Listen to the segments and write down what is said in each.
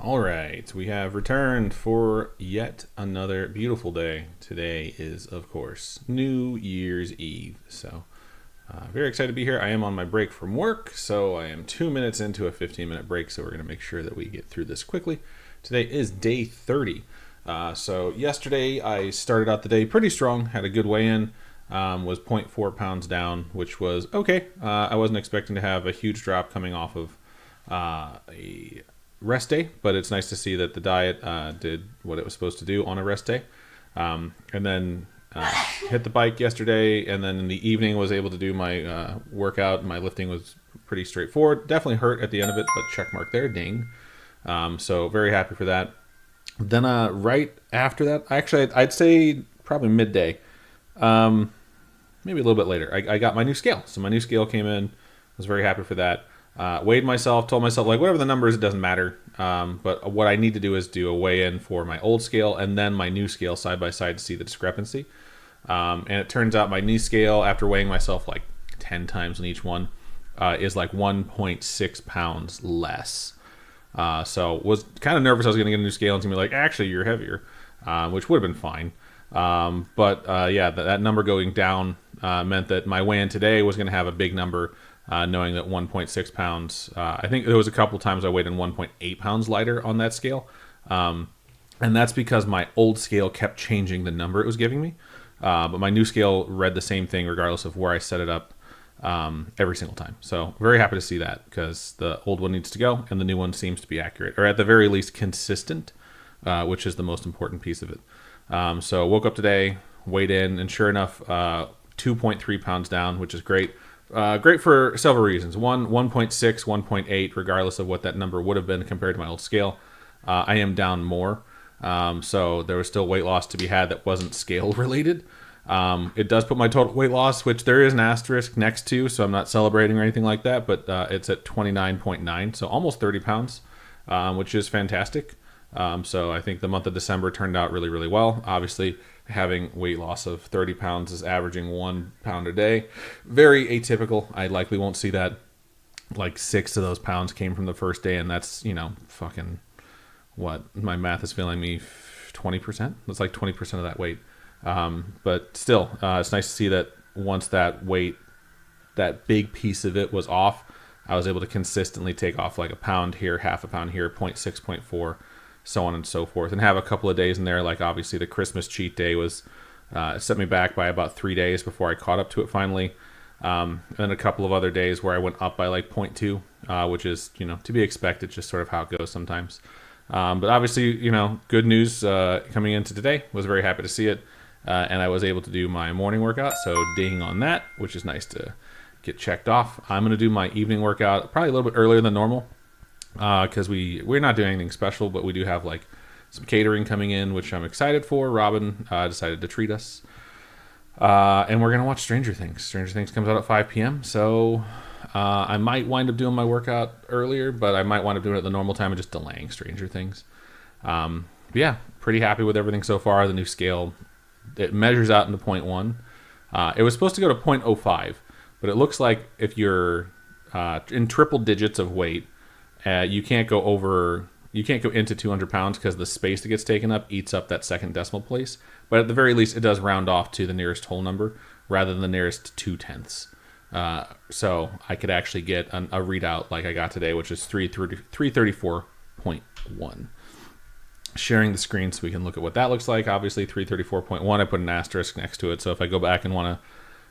All right, we have returned for yet another beautiful day. Today is, of course, New Year's Eve. So, very excited to be here. I am on my break from work, so I am 2 minutes into a 15-minute break, so we're going to make sure that we get through this quickly. Today is day 30. So, yesterday I started out the day pretty strong, had a good weigh in, was zero point 0.4 pounds down, which was okay. I wasn't expecting to have a huge drop coming off of a rest day, but it's nice to see that the diet did what it was supposed to do on a rest day. And then hit the bike yesterday, and then in the evening was able to do my workout. My lifting was pretty straightforward. Definitely hurt at the end of it, but check mark there, ding. So very happy for that. Then right after that, actually I'd say probably midday, maybe a little bit later, I got my new scale. So my new scale came in. Was very happy for that. Weighed myself, told myself, like, whatever the number is, it doesn't matter. But what I need to do is do a weigh-in for my old scale and then my new scale side by side to see the discrepancy. And it turns out my new scale, after weighing myself like 10 times on each one, is like 1.6 pounds less. So was kind of nervous I was going to get a new scale and it's going to be like, actually, you're heavier, which would have been fine. But that number going down meant that my weigh-in today was going to have a big number. Knowing that 1.6 pounds, I think there was a couple times I weighed in 1.8 pounds lighter on that scale. And that's because my old scale kept changing the number it was giving me. But my new scale read the same thing regardless of where I set it up every single time. So very happy to see that because the old one needs to go and the new one seems to be accurate, or at the very least consistent, which is the most important piece of it. So woke up today, weighed in, and sure enough, 2.3 pounds down, which is great. Great for several reasons. One, 1.6, 1.8, regardless of what that number would have been compared to my old scale. I am down more. So there was still weight loss to be had that wasn't scale related. It does put my total weight loss, which there is an asterisk next to, so I'm not celebrating or anything like that, but it's at 29.9, so almost 30 pounds, which is fantastic. So I think the month of December turned out really, really well. Obviously, having weight loss of 30 pounds is averaging 1 pound a day. Very atypical. I likely won't see that. Like 6 of those pounds came from the first day, and that's, fucking what? My math is failing me, 20%? That's like 20% of that weight. But still, it's nice to see that once that weight, that big piece of it was off, I was able to consistently take off like a pound here, half a pound here, 0.6, 0.4, so on and so forth, and have a couple of days in there. Like obviously the Christmas cheat day was set me back by about 3 days before I caught up to it finally. And then a couple of other days where I went up by like 0.2, which is, to be expected, just sort of how it goes sometimes. But obviously, good news coming into today. Was very happy to see it. And I was able to do my morning workout, so ding on that, which is nice to get checked off. I'm going to do my evening workout probably a little bit earlier than normal. Because we're not doing anything special, but we do have like some catering coming in, which I'm excited for. Robin decided to treat us, and we're gonna watch Stranger Things. Stranger Things comes out at 5 p.m. So I might wind up doing my workout earlier, but I might wind up doing it at the normal time and just delaying Stranger Things. But yeah, pretty happy with everything so far. The new scale, it measures out into 0.1. It was supposed to go to 0.05, but it looks like if you're in triple digits of weight. You can't go into 200 pounds because the space that gets taken up eats up that second decimal place. But at the very least, it does round off to the nearest whole number rather than the nearest 0.2. So I could actually get a readout like I got today, which is 334.1. Sharing the screen so we can look at what that looks like. Obviously, 334.1, I put an asterisk next to it. So if I go back and want to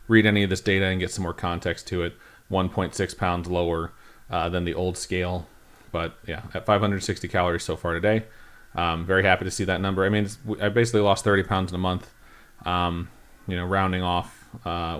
read any of this data and get some more context to it, 1.6 pounds lower than the old scale. But yeah, at 560 calories so far today. Very happy to see that number. I mean, I basically lost 30 pounds in a month, rounding off,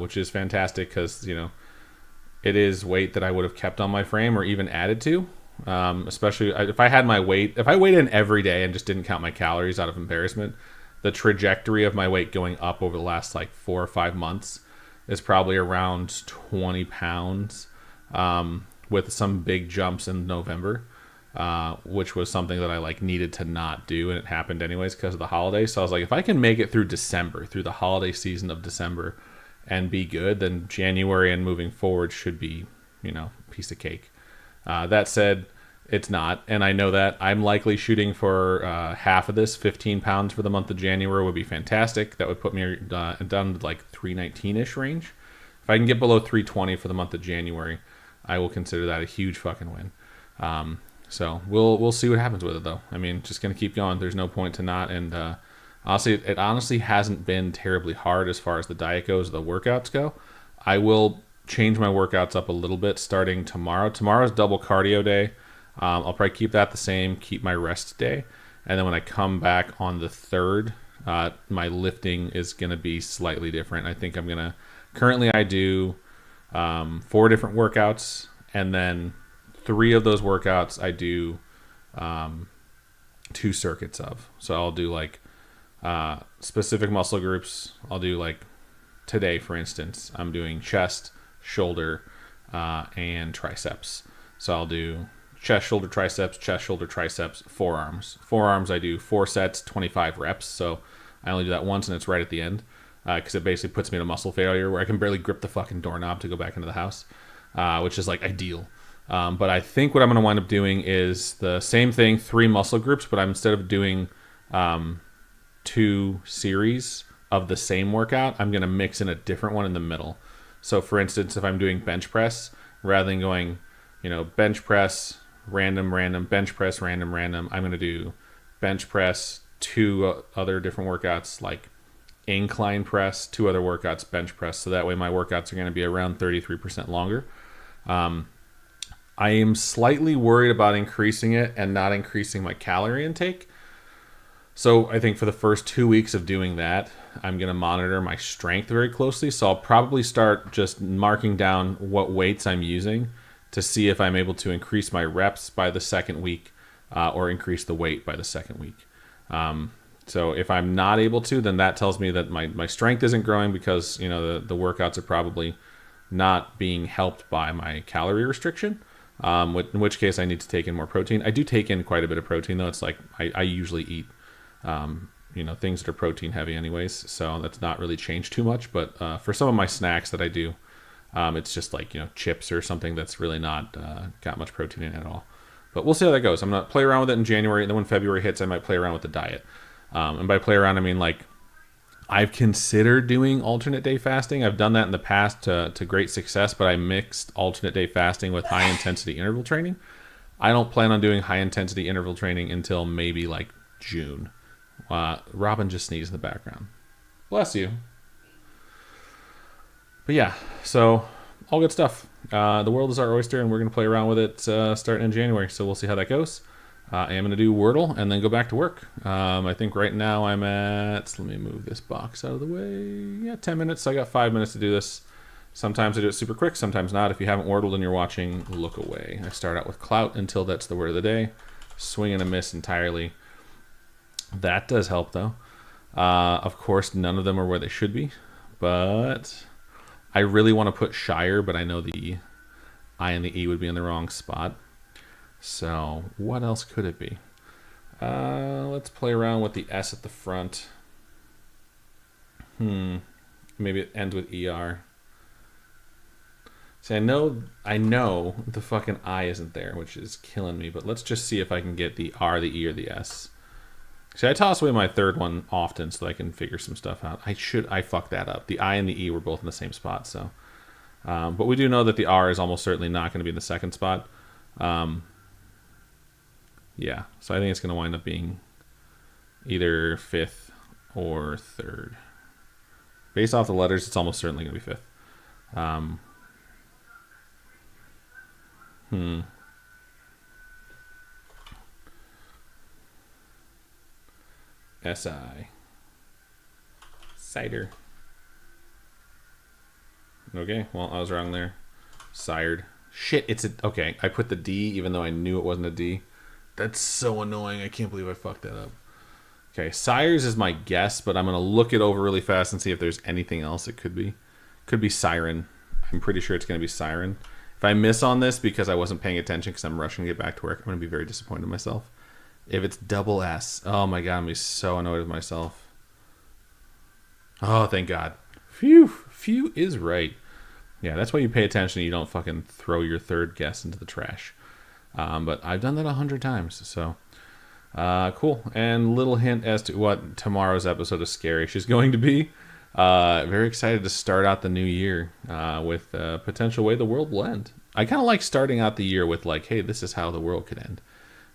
which is fantastic because, it is weight that I would have kept on my frame or even added to, especially if I had my weight. If I weighed in every day and just didn't count my calories out of embarrassment, the trajectory of my weight going up over the last like 4 or 5 months is probably around 20 pounds. With some big jumps in November, which was something that I needed to not do, and it happened anyways because of the holidays. So I was like, if I can make it through December, through the holiday season of December, and be good, then January and moving forward should be, piece of cake. That said, It's not, and I know that. I'm likely shooting for half of this. 15 pounds for the month of January would be fantastic. That would put me down to like 319-ish range. If I can get below 320 for the month of January, I will consider that a huge fucking win. So we'll see what happens with it, though. I mean, just going to keep going. There's no point to not. And honestly, it honestly hasn't been terribly hard as far as the diet goes, the workouts go. I will change my workouts up a little bit starting tomorrow. Tomorrow's double cardio day. I'll probably keep that the same, keep my rest day. And then when I come back on the 3rd, my lifting is going to be slightly different. I think I'm going to... Currently, I do 4 different workouts, and then 3 of those workouts I do 2 circuits of. So I'll do like specific muscle groups. I'll do like today, for instance, I'm doing chest, shoulder, and triceps. So I'll do chest, shoulder, triceps, forearms. Forearms, I do 4 sets, 25 reps. So I only do that once, and it's right at the end because it basically puts me in a muscle failure where I can barely grip the fucking doorknob to go back into the house, which is like ideal. But I think what I'm going to wind up doing is the same thing, 3 muscle groups, but instead of doing 2 series of the same workout, I'm going to mix in a different one in the middle. So for instance, if I'm doing bench press, rather than going, bench press, random, bench press, random, I'm going to do bench press, 2 other different workouts, like incline press, 2 other workouts, bench press. So that way my workouts are going to be around 33% longer. I am slightly worried about increasing it and not increasing my calorie intake. So I think for the first 2 weeks of doing that, I'm going to monitor my strength very closely. So I'll probably start just marking down what weights I'm using to see if I'm able to increase my reps by the 2nd week or increase the weight by the 2nd week. So if I'm not able to, then that tells me that my strength isn't growing because, the workouts are probably not being helped by my calorie restriction, in which case I need to take in more protein. I do take in quite a bit of protein, though. It's like I usually eat, things that are protein heavy anyways, so that's not really changed too much. But for some of my snacks that I do, it's just like, chips or something that's really not got much protein in it at all. But we'll see how that goes. I'm going to play around with it in January, and then when February hits, I might play around with the diet. And by play around, I mean, like, I've considered doing alternate day fasting. I've done that in the past to great success, but I mixed alternate day fasting with high intensity interval training. I don't plan on doing high intensity interval training until maybe like June. Robin just sneezed in the background. Bless you. But yeah, so all good stuff. The world is our oyster, and we're going to play around with it starting in January. So we'll see how that goes. I am going to do Wordle and then go back to work. I think right now I'm at, let me move this box out of the way. Yeah, 10 minutes. So I got 5 minutes to do this. Sometimes I do it super quick, sometimes not. If you haven't Wordled and you're watching, look away. I start out with clout until that's the word of the day. Swing and a miss entirely. That does help, though. Of course, none of them are where they should be. But I really want to put Shire, but I know the I and the E would be in the wrong spot. So what else could it be? Let's play around with the S at the front. Maybe it ends with ER. See, I know the fucking I isn't there, which is killing me, but let's just see if I can get the R, the E, or the S. See, I toss away my 3rd one often so that I can figure some stuff out. I fucked that up. The I and the E were both in the same spot, so. But we do know that the R is almost certainly not going to be in the 2nd spot. Yeah, so I think it's going to wind up being either 5th or 3rd. Based off the letters, it's almost certainly going to be 5th. SI. Cider. Okay, well, I was wrong there. Sired. Shit, it's a... Okay, I put the D even though I knew it wasn't a D. That's so annoying. I can't believe I fucked that up. Okay, Sires is my guess, but I'm going to look it over really fast and see if there's anything else it could be. Could be Siren. I'm pretty sure it's going to be Siren. If I miss on this because I wasn't paying attention because I'm rushing to get back to work, I'm going to be very disappointed in myself. If it's double S, oh my god, I'm going to be so annoyed with myself. Oh, thank God. Phew is right. Yeah, that's why you pay attention and you don't fucking throw your 3rd guess into the trash. But I've done that 100 times, so cool. And little hint as to what tomorrow's episode of Scary is going to be. Very excited to start out the new year with a potential way the world will end. I kind of like starting out the year with like, hey, this is how the world could end.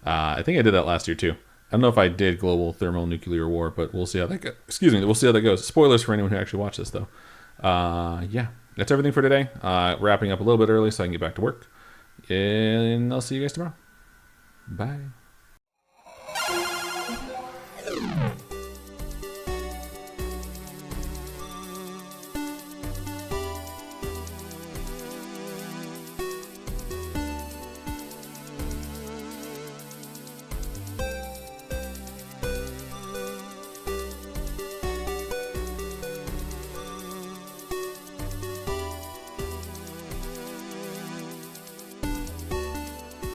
I think I did that last year too. I don't know if I did global thermonuclear war, but we'll see how that goes. Excuse me, we'll see how that goes. Spoilers for anyone who actually watched this, though. Yeah, that's everything for today. Wrapping up a little bit early so I can get back to work. And I'll see you guys tomorrow. Bye.